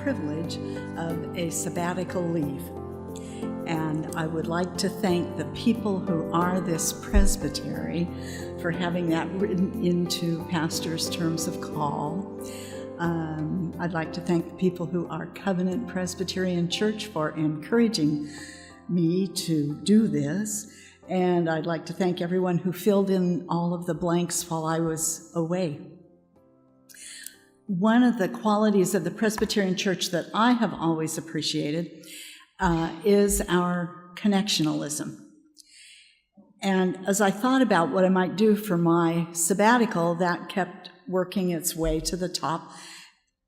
privilege of a sabbatical leave. And I would like to thank the people who are this presbytery for having that written into pastors' terms of call. I'd like to thank the people who are Covenant Presbyterian Church for encouraging me to do this. And I'd like to thank everyone who filled in all of the blanks while I was away. One of the qualities of the Presbyterian Church that I have always appreciated is our connectionalism. And as I thought about what I might do for my sabbatical, that kept working its way to the top.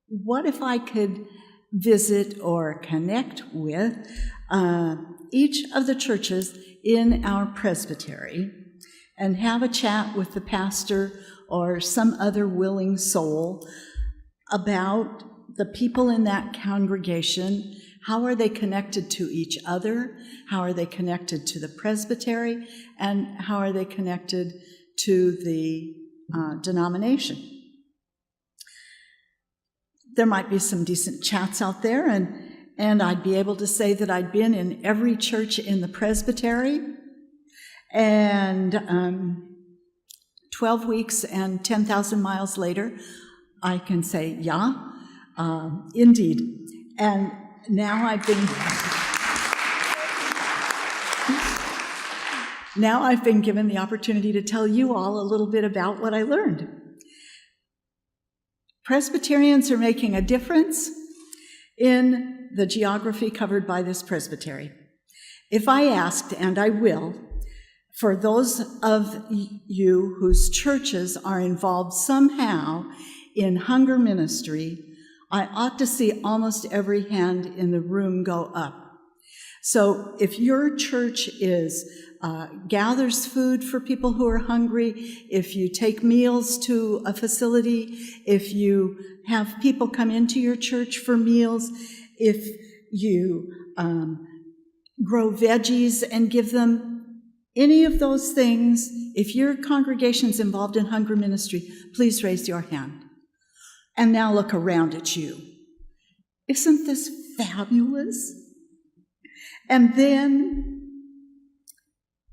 What if I could visit or connect with each of the churches in our presbytery and have a chat with the pastor or some other willing soul about the people in that congregation? How are they connected to each other? How are they connected to the presbytery? And how are they connected to the denomination? There might be some decent chats out there, and I'd be able to say that I'd been in every church in the presbytery, and 12 weeks and 10,000 miles later, I can say, yeah, indeed. And now I've been given the opportunity to tell you all a little bit about what I learned. Presbyterians are making a difference in the geography covered by this presbytery. If I asked, and I will, for those of you whose churches are involved somehow in hunger ministry, I ought to see almost every hand in the room go up. So if your church gathers food for people who are hungry, if you take meals to a facility, if you have people come into your church for meals, if you grow veggies and give them any of those things, if your congregation's involved in hunger ministry, please raise your hand. And now look around at you. Isn't this fabulous? And then,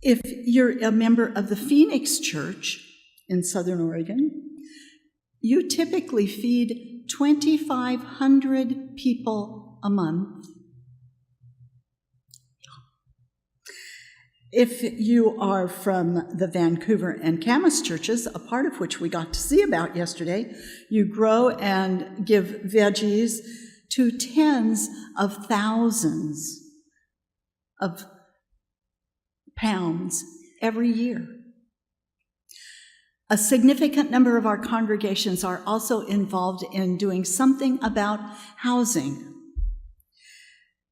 if you're a member of the Phoenix Church in Southern Oregon, you typically feed 2,500 people a month. If you are from the Vancouver and Camas churches, a part of which we got to see about yesterday, you grow and give veggies to tens of thousands of pounds every year. A significant number of our congregations are also involved in doing something about housing.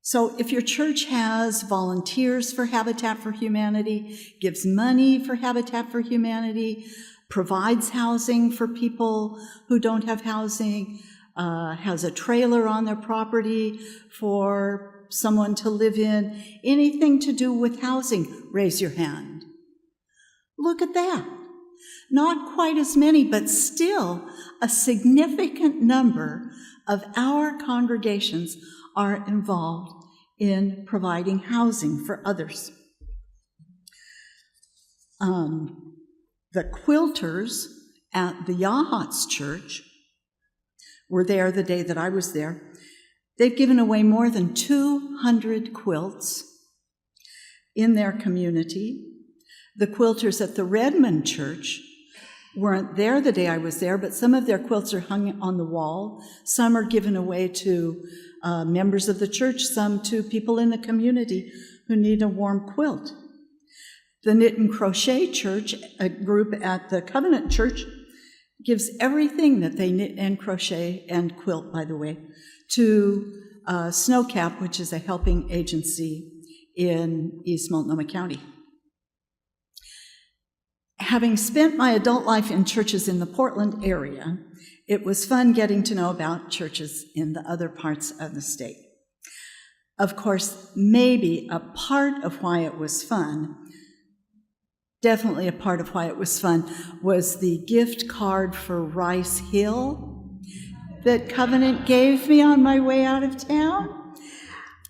So if your church has volunteers for Habitat for Humanity, gives money for Habitat for Humanity, provides housing for people who don't have housing, has a trailer on their property for someone to live in, anything to do with housing, raise your hand. Look at that. Not quite as many, but still a significant number of our congregations are involved in providing housing for others. The quilters at the Yahats Church were there the day that I was there. They've given away more than 200 quilts in their community. The quilters at the Redmond Church weren't there the day I was there, but some of their quilts are hung on the wall. Some are given away to members of the church, some to people in the community who need a warm quilt. The Knit and Crochet Church, a group at the Covenant Church, gives everything that they knit and crochet and quilt, by the way, to Snowcap, which is a helping agency in East Multnomah County. Having spent my adult life in churches in the Portland area, it was fun getting to know about churches in the other parts of the state. Of course, maybe a part of why it was fun, definitely a part of why it was fun, was the gift card for Rice Hill. that Covenant gave me on my way out of town.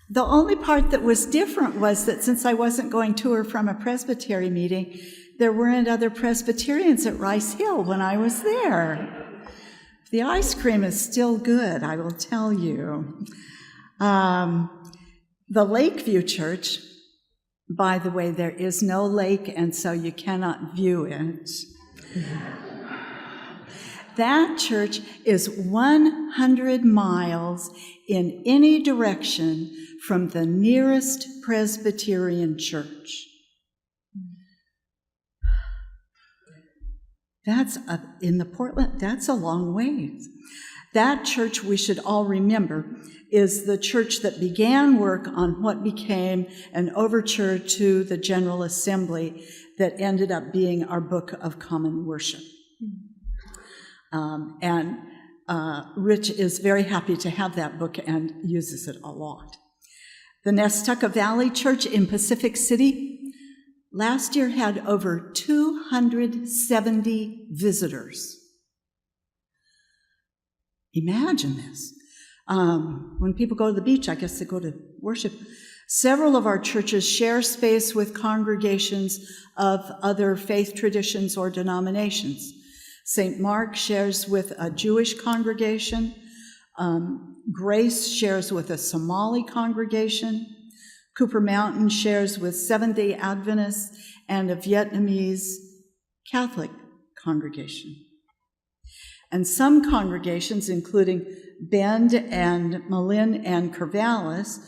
The only part that was different was that since I wasn't going to or from a Presbytery meeting, there weren't other Presbyterians at Rice Hill when I was there. The ice cream is still good, I will tell you. The Lakeview Church, by the way, there is no lake, and so you cannot view it. That church is 100 miles in any direction from the nearest Presbyterian church. That's in the Portland, that's a long ways. That church, we should all remember, is the church that began work on what became an overture to the General Assembly that ended up being our Book of Common Worship. Rich is very happy to have that book and uses it a lot. The Nestucca Valley Church in Pacific City last year had over 270 visitors. Imagine this. When people go to the beach, I guess they go to worship. Several of our churches share space with congregations of other faith traditions or denominations. St. Mark shares with a Jewish congregation. Grace shares with a Somali congregation. Cooper Mountain shares with Seventh-day Adventists and a Vietnamese Catholic congregation. And some congregations, including Bend and Malin and Corvallis,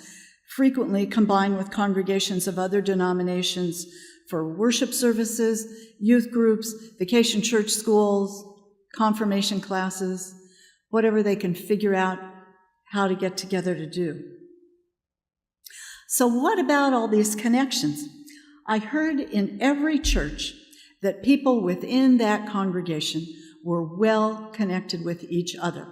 frequently combine with congregations of other denominations for worship services, youth groups, vacation church schools, confirmation classes, whatever they can figure out how to get together to do. So what about all these connections? I heard in every church that people within that congregation were well connected with each other.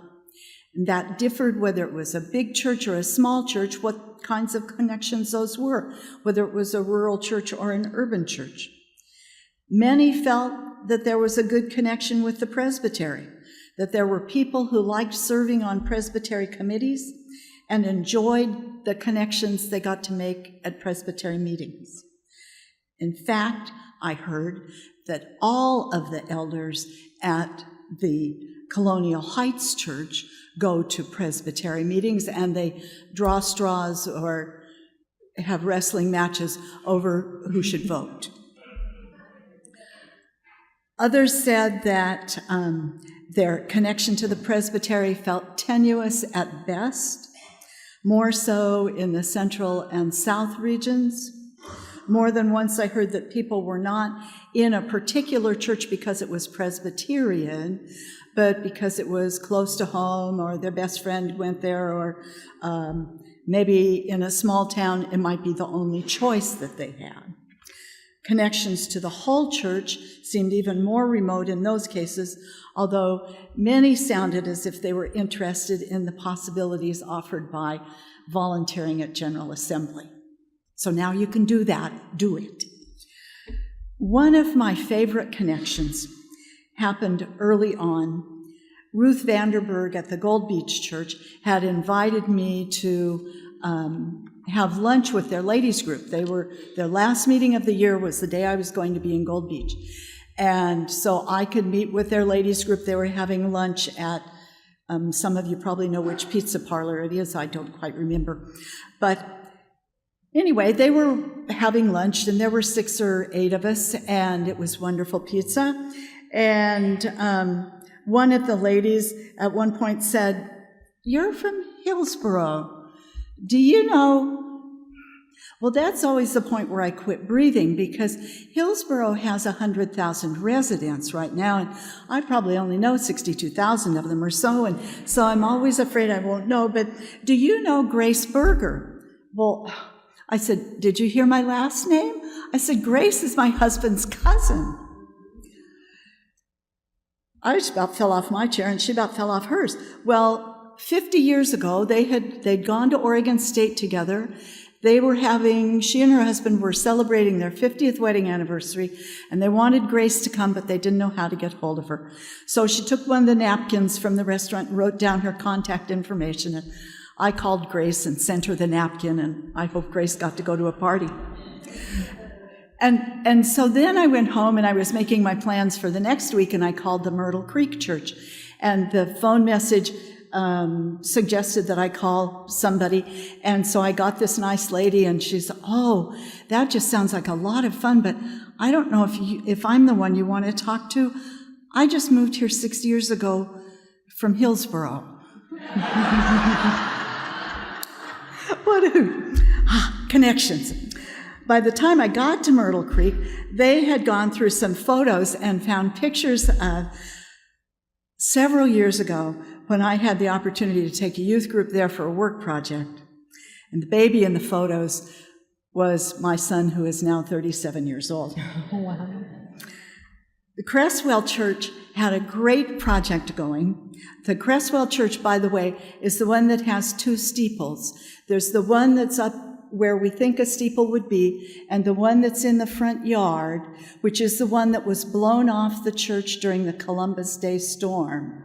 And that differed whether it was a big church or a small church, what kinds of connections those were, whether it was a rural church or an urban church. Many felt that there was a good connection with the Presbytery, that there were people who liked serving on Presbytery committees and enjoyed the connections they got to make at Presbytery meetings. In fact, I heard that all of the elders at the Colonial Heights Church go to Presbytery meetings and they draw straws or have wrestling matches over who should vote. Others said that their connection to the Presbytery felt tenuous at best, more so in the central and south regions. More than once I heard that people were not in a particular church because it was Presbyterian, but because it was close to home or their best friend went there, or maybe in a small town it might be the only choice that they had. Connections to the whole church seemed even more remote in those cases, although many sounded as if they were interested in the possibilities offered by volunteering at General Assembly. So now you can do that, do it. One of my favorite connections happened early on. Ruth Vanderberg at the Gold Beach Church had invited me to have lunch with their ladies group. Their last meeting of the year was the day I was going to be in Gold Beach. And so I could meet with their ladies group. They were having lunch at, some of you probably know which pizza parlor it is. I don't quite remember. But anyway, they were having lunch, and there were 6 or 8 of us, and it was wonderful pizza. And one of the ladies at one point said, "You're from Hillsboro. Do you know?" Well, that's always the point where I quit breathing, because Hillsboro has 100,000 residents right now, and I probably only know 62,000 of them or so, and so I'm always afraid I won't know. But do you know Grace Berger? Well, I said, "Did you hear my last name?" I said, "Grace is my husband's cousin." I just about fell off my chair, and she about fell off hers. Well, 50 years ago, they'd gone to Oregon State together. she and her husband were celebrating their 50th wedding anniversary, and they wanted Grace to come, but they didn't know how to get hold of her. So she took one of the napkins from the restaurant and wrote down her contact information, and I called Grace and sent her the napkin, and I hope Grace got to go to a party. And so then I went home, and I was making my plans for the next week, and I called the Myrtle Creek Church, and the phone message suggested that I call somebody, and so I got this nice lady, and she said, "Oh, that just sounds like a lot of fun, but I don't know if I'm the one you want to talk to. I just moved here 6 years ago from Hillsboro." Connections. By the time I got to Myrtle Creek, they had gone through some photos and found pictures of several years ago when I had the opportunity to take a youth group there for a work project. And the baby in the photos was my son, who is now 37 years old. Oh, wow. The Cresswell Church had a great project going. The Cresswell Church, by the way, is the one that has 2 steeples. There's the one that's up where we think a steeple would be, and the one that's in the front yard, which is the one that was blown off the church during the Columbus Day storm.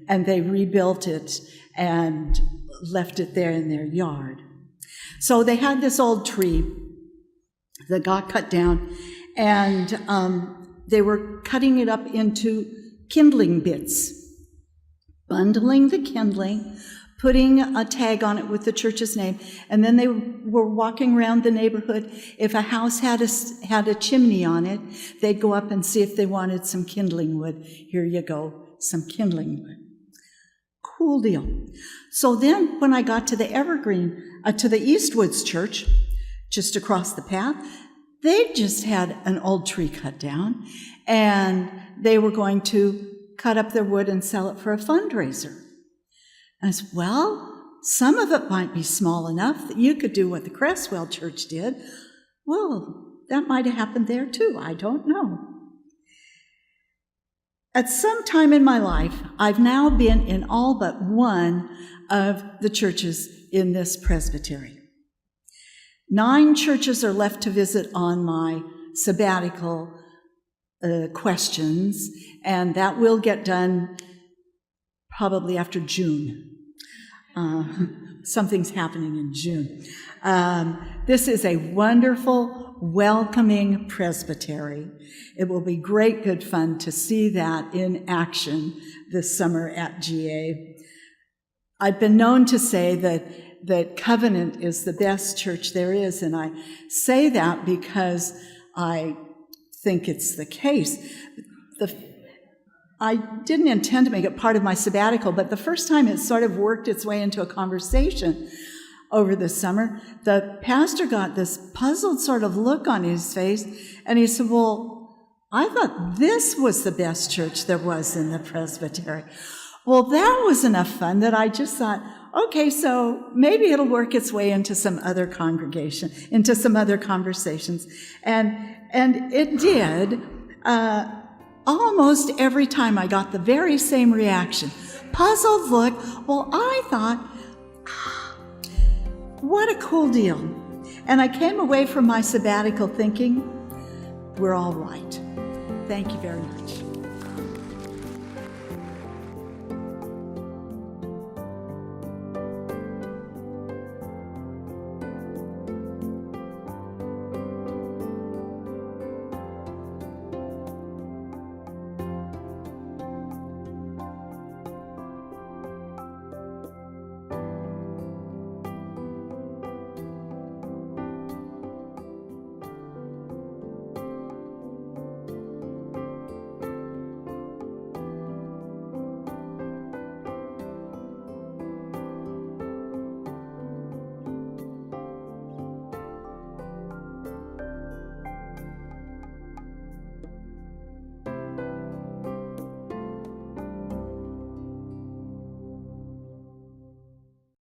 And they rebuilt it and left it there in their yard. So they had this old tree that got cut down, and they were cutting it up into kindling bits, bundling the kindling, putting a tag on it with the church's name, and then they were walking around the neighborhood. If a house had a chimney on it, they'd go up and see if they wanted some kindling wood. Here you go, some kindling wood. Cool deal. So then when I got to the to the Eastwoods Church, just across the path, they just had an old tree cut down, and they were going to cut up their wood and sell it for a fundraiser. And I said, well, some of it might be small enough that you could do what the Cresswell Church did. Well, that might have happened there too. I don't know. At some time in my life, I've now been in all but one of the churches in this presbytery. 9 churches are left to visit on my sabbatical questions, and that will get done probably after June. Something's happening in June. This is a wonderful, welcoming presbytery. It will be great, good fun to see that in action this summer at GA. I've been known to say that Covenant is the best church there is, and I say that because I think it's the case. I didn't intend to make it part of my sabbatical, but the first time it sort of worked its way into a conversation over the summer, the pastor got this puzzled sort of look on his face, and he said, well, I thought this was the best church there was in the presbytery. Well, that was enough fun that I just thought, okay, so maybe it'll work its way into some other congregation, into some other conversations. And it did. Almost every time I got the very same reaction. Puzzled look. Well, I thought, what a cool deal. And I came away from my sabbatical thinking, we're all right. Thank you very much.